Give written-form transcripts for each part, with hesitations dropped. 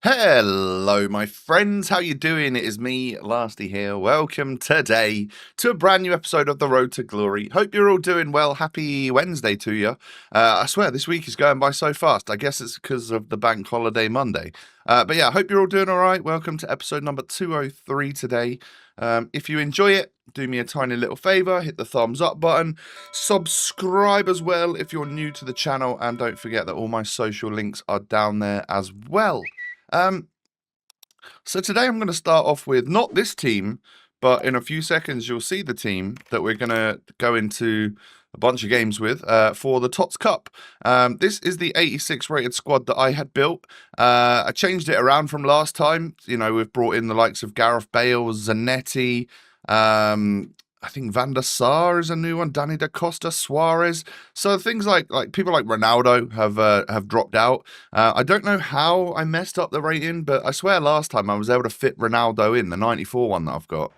Hello, my friends. How you doing? It is me, Lasty here. Welcome today to a brand new episode of The Road to Glory. Hope you're all doing well. Happy Wednesday to you. I swear, this week is going by so fast. I guess it's because of the bank holiday Monday. But yeah, I hope you're all doing all right. Welcome to episode number 203 today. If you enjoy it, do me a tiny little favor, hit the thumbs up button, subscribe as well if you're new to the channel, and don't forget that all my social links are down there as well. So today I'm going to start off with not this team, but in a few seconds you'll see the team that we're going to go into a bunch of games with for the Tots Cup. This is the 86 rated squad that I had built. I changed it around from last time. You know, we've brought in the likes of Gareth Bale, Zanetti, I think Van der Sar is a new one. Danny da Costa, Suarez. So things like people like Ronaldo have dropped out. I don't know how I messed up the rating, but I swear last time I was able to fit Ronaldo in, the 94 one that I've got.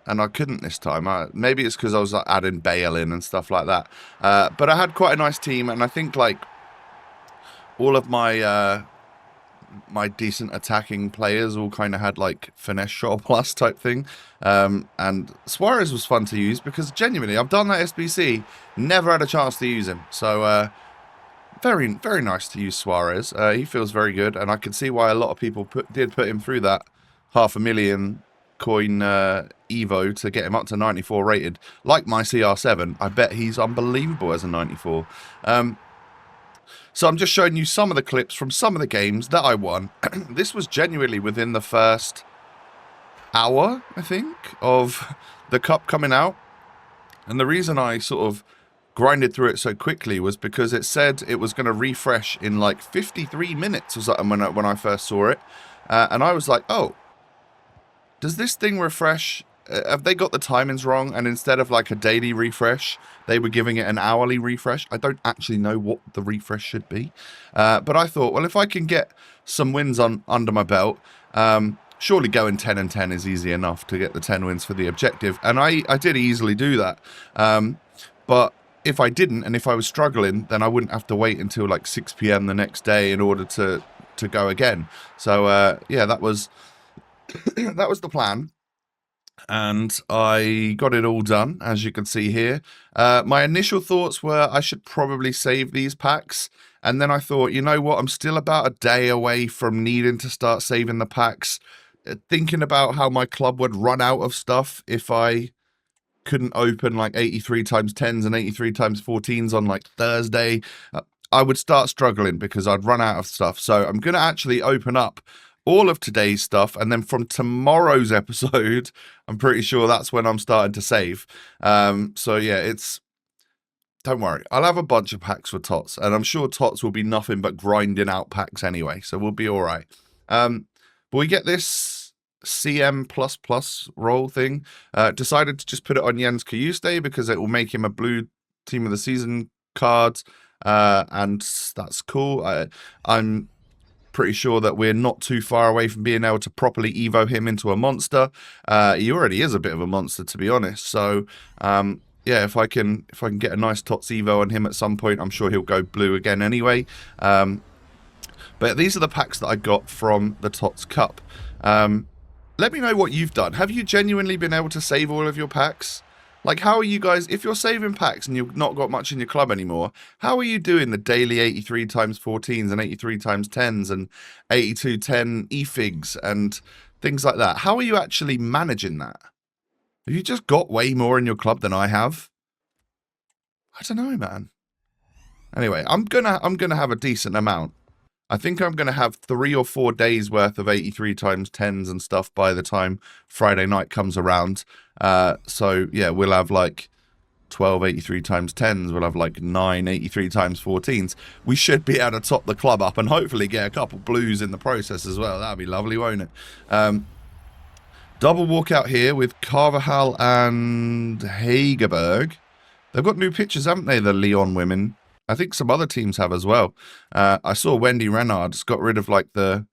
And I couldn't this time. Maybe it's because I was adding Bale in and stuff like that. But I had quite a nice team, and I think like all of my my decent attacking players all kind of had like finesse shot plus type thing. And Suarez was fun to use because genuinely I've done that SBC, never had a chance to use him. So very nice to use Suarez. He feels very good, and I can see why a lot of people did put him through that 500,000 coin Evo to get him up to 94 rated. Like my CR7, I bet he's unbelievable as a 94. So I'm just showing you some of the clips from some of the games that I won. This was genuinely within the first hour, I think, of the cup coming out. And the reason I sort of grinded through it so quickly was because it said it was going to refresh in like 53 minutes or something when I first saw it. And I was like, oh, does this thing refresh? Have they got the timings wrong? And instead of like a daily refresh, they were giving it an hourly refresh. I don't actually know what the refresh should be. But I thought, well, if I can get some wins under my belt, surely going 10 and 10 is easy enough to get the 10 wins for the objective. And I did easily do that. But if I didn't, and if I was struggling, then I wouldn't have to wait until like 6 p.m. the next day in order to go again. So yeah, that was that was the plan. And I got it all done, as you can see here. My initial thoughts were I should probably save these packs. And then I thought, you know what? I'm still about a day away from needing to start saving the packs. Thinking about how my club would run out of stuff if I couldn't open like 83 times 10s and 83 times 14s on like Thursday. I would start struggling because I'd run out of stuff. So I'm going to actually open up all of today's stuff, and then from tomorrow's episode, I'm pretty sure that's when I'm starting to save. So yeah, don't worry, I'll have a bunch of packs for Tots, and I'm sure Tots will be nothing but grinding out packs anyway, so we'll be all right. But we get this CM++ roll thing. Decided to just put it on Jens Kayuste because it will make him a blue team of the season card, and that's cool. I'm pretty sure that we're not too far away from being able to properly evo him into a monster. He already is a bit of a monster, to be honest. So yeah, if I can get a nice Tots evo on him at some point, I'm sure he'll go blue again anyway. But these are the packs that I got from the Tots Cup. Let me know what you've done. Have you genuinely been able to save all of your packs? Like, how are you guys, if you're saving packs and you've not got much in your club anymore, how are you doing the daily 83 times 14s and 83 times 10s and 82 10 e-figs and things like that? How are you actually managing that? Have you just got way more in your club than I have? I don't know, man. Anyway, I'm gonna have a decent amount. I think I'm going to have 3 or 4 days worth of 83 times 10s and stuff by the time Friday night comes around. So yeah, we'll have like 12 83 times 10s. We'll have like 9 83 times 14s. We should be able to top the club up and hopefully get a couple blues in the process as well. That'd be lovely, won't it? Double walkout here with Carvajal and Hagerberg. They've got new pictures, haven't they, the Leon women? I think some other teams have as well. I saw Wendy Renard's got rid of like the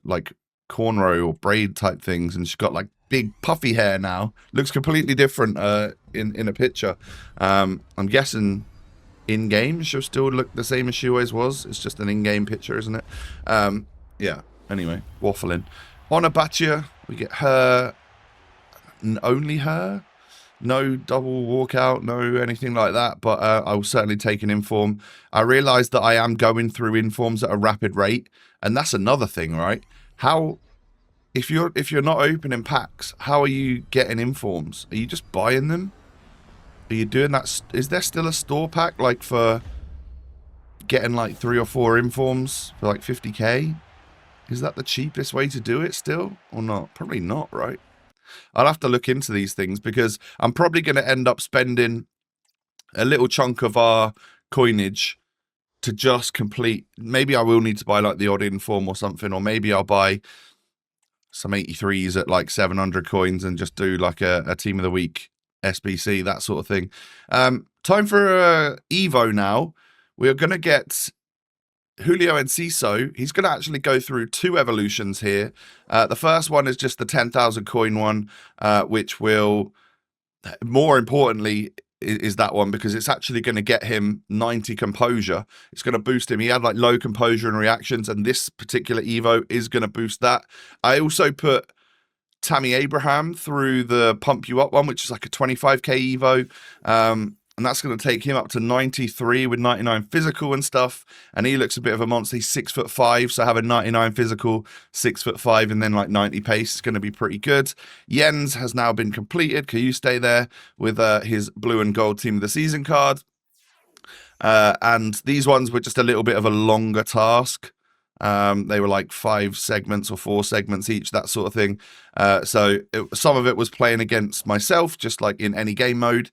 like cornrow or braid type things, and she's got like big puffy hair now. Looks completely different in a picture. I'm guessing in-game, she'll still look the same as she always was. It's just an in-game picture, isn't it? Yeah, anyway, waffling. On Abatia, we get her, only her. No double walkout, no anything like that, but I will certainly take an inform. I realise that I am going through informs at a rapid rate, and that's another thing, right? How, if you're not opening packs, how are you getting informs? Are you just buying them? Are you doing that? Is there still a store pack like for getting like 3 or 4 informs for like 50k? Is that the cheapest way to do it still, or not? Probably not, right? I'll have to look into these things because I'm probably going to end up spending a little chunk of our coinage to just complete. Maybe I will need to buy like the odd inform or something, or maybe I'll buy some 83s at like 700 coins and just do like a team of the week SBC, that sort of thing. Time for Evo now. We're going to get Julio Enciso. He's going to actually go through 2 evolutions here. The first one is just the 10,000 coin one, which will, more importantly, is that one because it's actually going to get him 90 composure. It's going to boost him. He had like low composure and reactions, and this particular Evo is going to boost that. I also put Tammy Abraham through the Pump You Up one, which is like a 25k Evo. And that's going to take him up to 93 with 99 physical and stuff. And he looks a bit of a monster. He's 6'5", so having 99 physical, 6'5", and then like 90 pace is going to be pretty good. Jens has now been completed. Can you stay there with his blue and gold team of the season card? And these ones were just a little bit of a longer task. They were like 5 segments or 4 segments each, that sort of thing. So some of it was playing against myself, just like in any game mode.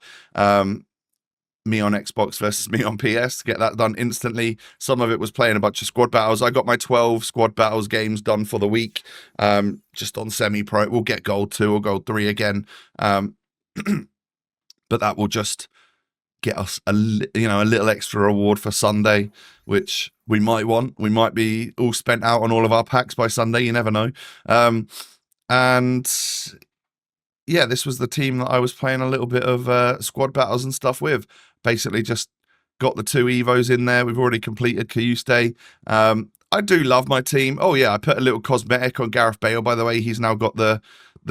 Me on Xbox versus me on PS, get that done instantly. Some of it was playing a bunch of squad battles. I got my 12 squad battles games done for the week, just on semi-pro. We'll get gold 2 or gold 3 again. But that will just get us a little extra reward for Sunday, which we might want. We might be all spent out on all of our packs by Sunday. You never know. And yeah, this was the team that I was playing a little bit of squad battles and stuff with. Basically just got the 2 Evos in there. We've already completed Kayuste. I do love my team. Oh yeah, I put a little cosmetic on Gareth Bale, by the way. He's now got the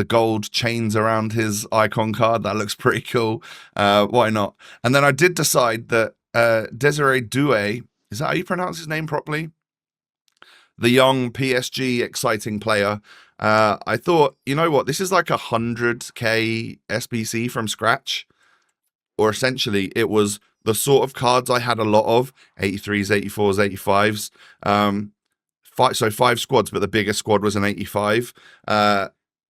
gold chains around his icon card. That looks pretty cool. Why not? And then I did decide that Desiree Doue, is that how you pronounce his name properly? The young PSG exciting player. I thought, you know what? This is like 100k SBC from scratch. Or essentially, it was the sort of cards I had a lot of, 83s, 84s, 85s. So 5 squads, but the biggest squad was an 85. And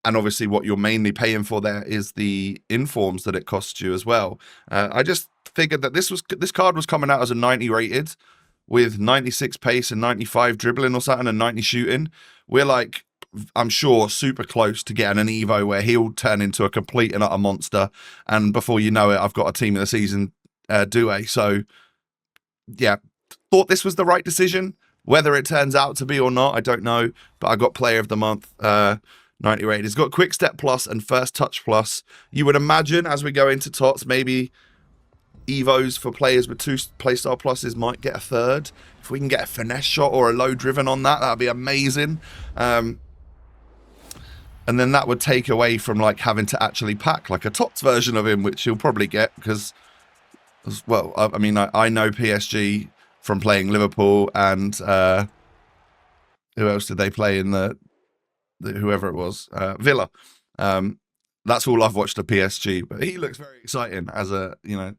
obviously what you're mainly paying for there is the informs that it costs you as well. I just figured that this card was coming out as a 90 rated with 96 pace and 95 dribbling or something and 90 shooting. We're like, I'm sure, super close to getting an Evo where he'll turn into a complete and utter monster. And before you know it, I've got a team of the season Doue. So, yeah, thought this was the right decision. Whether it turns out to be or not, I don't know. But I got Player of the Month, 90 rated. He's got Quick Step Plus and First Touch Plus. You would imagine as we go into Tots, maybe Evos for players with 2 playstyle pluses might get a 3rd. If we can get a finesse shot or a low driven on that, that'd be amazing. And then that would take away from like having to actually pack like a Tots version of him, which you'll probably get because, well, I mean, I know PSG from playing Liverpool and who else did they play in the whoever it was, Villa. That's all I've watched of PSG, but he looks very exciting as a,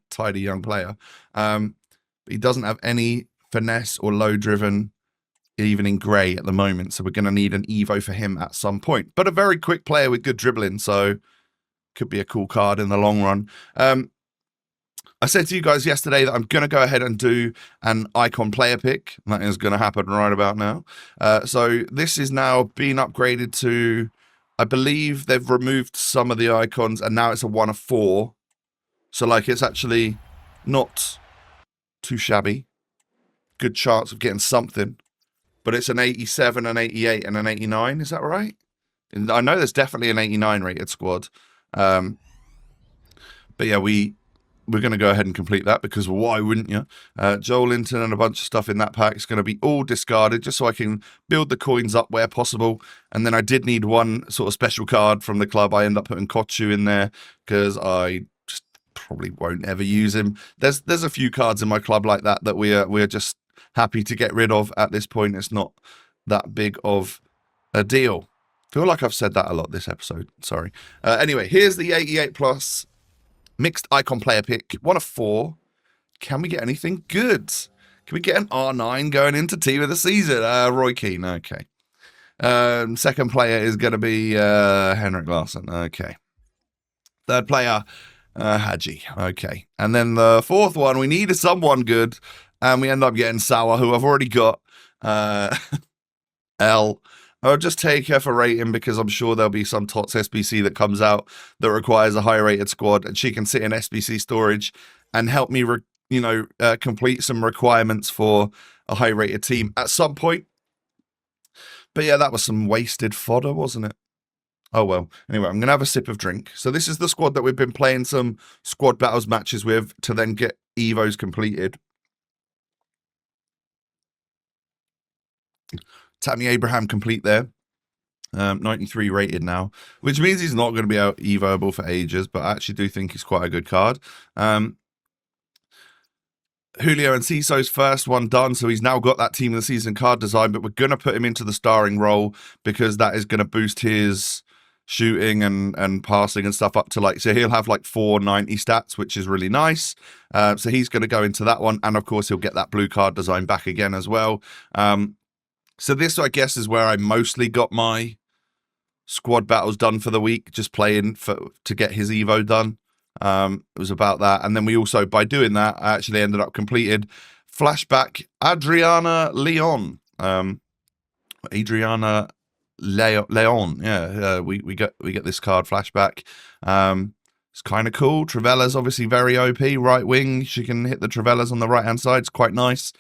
tidy young player. But he doesn't have any finesse or low driven, even in grey at the moment. So we're going to need an Evo for him at some point. But a very quick player with good dribbling, so could be a cool card in the long run. I said to you guys yesterday that I'm going to go ahead and do an icon player pick. That is going to happen right about now. So this is now being upgraded to, I believe they've removed some of the icons and now it's a 1 of 4. So like it's actually not too shabby. Good chance of getting something. But it's an 87, an 88, and an 89. Is that right? And I know there's definitely an 89 rated squad. But yeah, we we're going to go ahead and complete that because why wouldn't you? Joel Linton and a bunch of stuff in that pack is going to be all discarded just so I can build the coins up where possible. And then I did need one sort of special card from the club. I end up putting Kochu in there because I just probably won't ever use him. There's a few cards in my club like that that we're just happy to get rid of at this point. It's not that big of a deal. I feel like I've said that a lot this episode. Sorry. Anyway, here's the 88 plus mixed icon player pick. 1 of 4. Can we get anything good? Can we get an R9 going into team of the season? Roy Keane. Okay. Second player is going to be Henrik Larsson. Okay. Third player, Hadji. Okay. And then the fourth one, we needed someone good. And we end up getting Sauer, who I've already got. L. I'll just take her for rating because I'm sure there'll be some Tots SBC that comes out that requires a high rated squad, and she can sit in SBC storage and help me, complete some requirements for a high rated team at some point. But yeah, that was some wasted fodder, wasn't it? Oh well. Anyway, I'm going to have a sip of drink. So this is the squad that we've been playing some squad battles matches with to then get Evos completed. Tammy Abraham complete there. 93 rated now, which means he's not going to be out evoable for ages, but I actually do think he's quite a good card. Julio and Ciso's first one done, so he's now got that team of the season card design, but we're going to put him into the starring role because that is going to boost his shooting and passing and stuff up to so he'll have 490 stats, which is really nice. So he's going to go into that one, and of course he'll get that blue card design back again as well. So this, I guess, is where I mostly got my squad battles done for the week, just playing to get his Evo done. It was about that. And then we also, by doing that, I actually ended up completed Flashback Adriana Leon. Adriana Leon. Yeah, we get this card Flashback. It's kind of cool. Trivella's obviously very OP. Right wing, she can hit the Trivellas on the right-hand side. It's quite nice.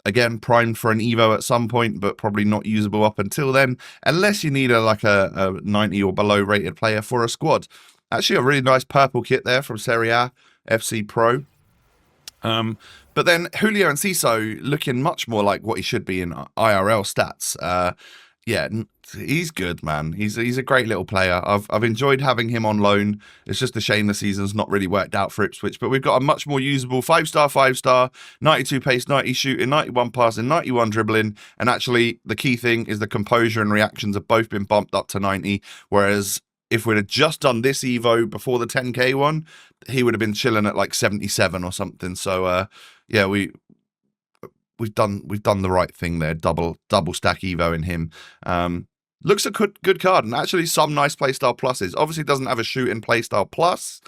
Again, primed for an Evo at some point, but probably not usable up until then, unless you need a 90 or below rated player for a squad. Actually, a really nice purple kit there from Serie A FC Pro. But then Julio and Ciso looking much more like what he should be in IRL stats. Yeah, he's good, man. He's a great little player. I've enjoyed having him on loan. It's just a shame the season's not really worked out for Ipswich, but we've got a much more usable 5-star, 92 pace, 90 shooting, 91 passing, 91 dribbling, and actually the key thing is the composure and reactions have both been bumped up to 90, whereas if we'd have just done this Evo before the 10k one, he would have been chilling at 77 or something. So yeah, we've done the right thing there. Double stack Evo in him. Looks a good card, and actually some nice playstyle pluses. Obviously doesn't have a shooting playstyle plus,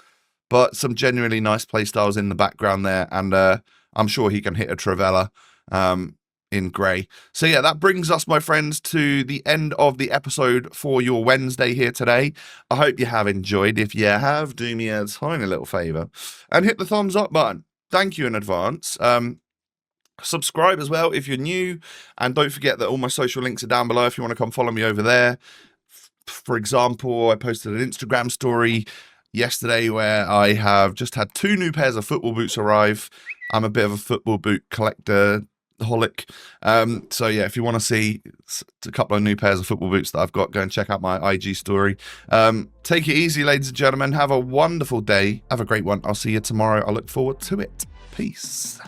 but some genuinely nice playstyles in the background there, and I'm sure he can hit a Trivella in grey. So yeah, that brings us, my friends, to the end of the episode for your Wednesday here today. I hope you have enjoyed. If you have, do me a tiny little favour and hit the thumbs up button. Thank you in advance. Subscribe as well if you're new, and don't forget that all my social links are down below if you want to come follow me over there. For example, I posted an Instagram story yesterday where I have just had 2 new pairs of football boots arrive. I'm a bit of a football boot collector holic. So yeah, if you want to see a couple of new pairs of football boots that I've got, go and check out my IG story. Take it easy, ladies and gentlemen. Have a wonderful day. Have a great one. I'll see you tomorrow. I look forward to it. Peace.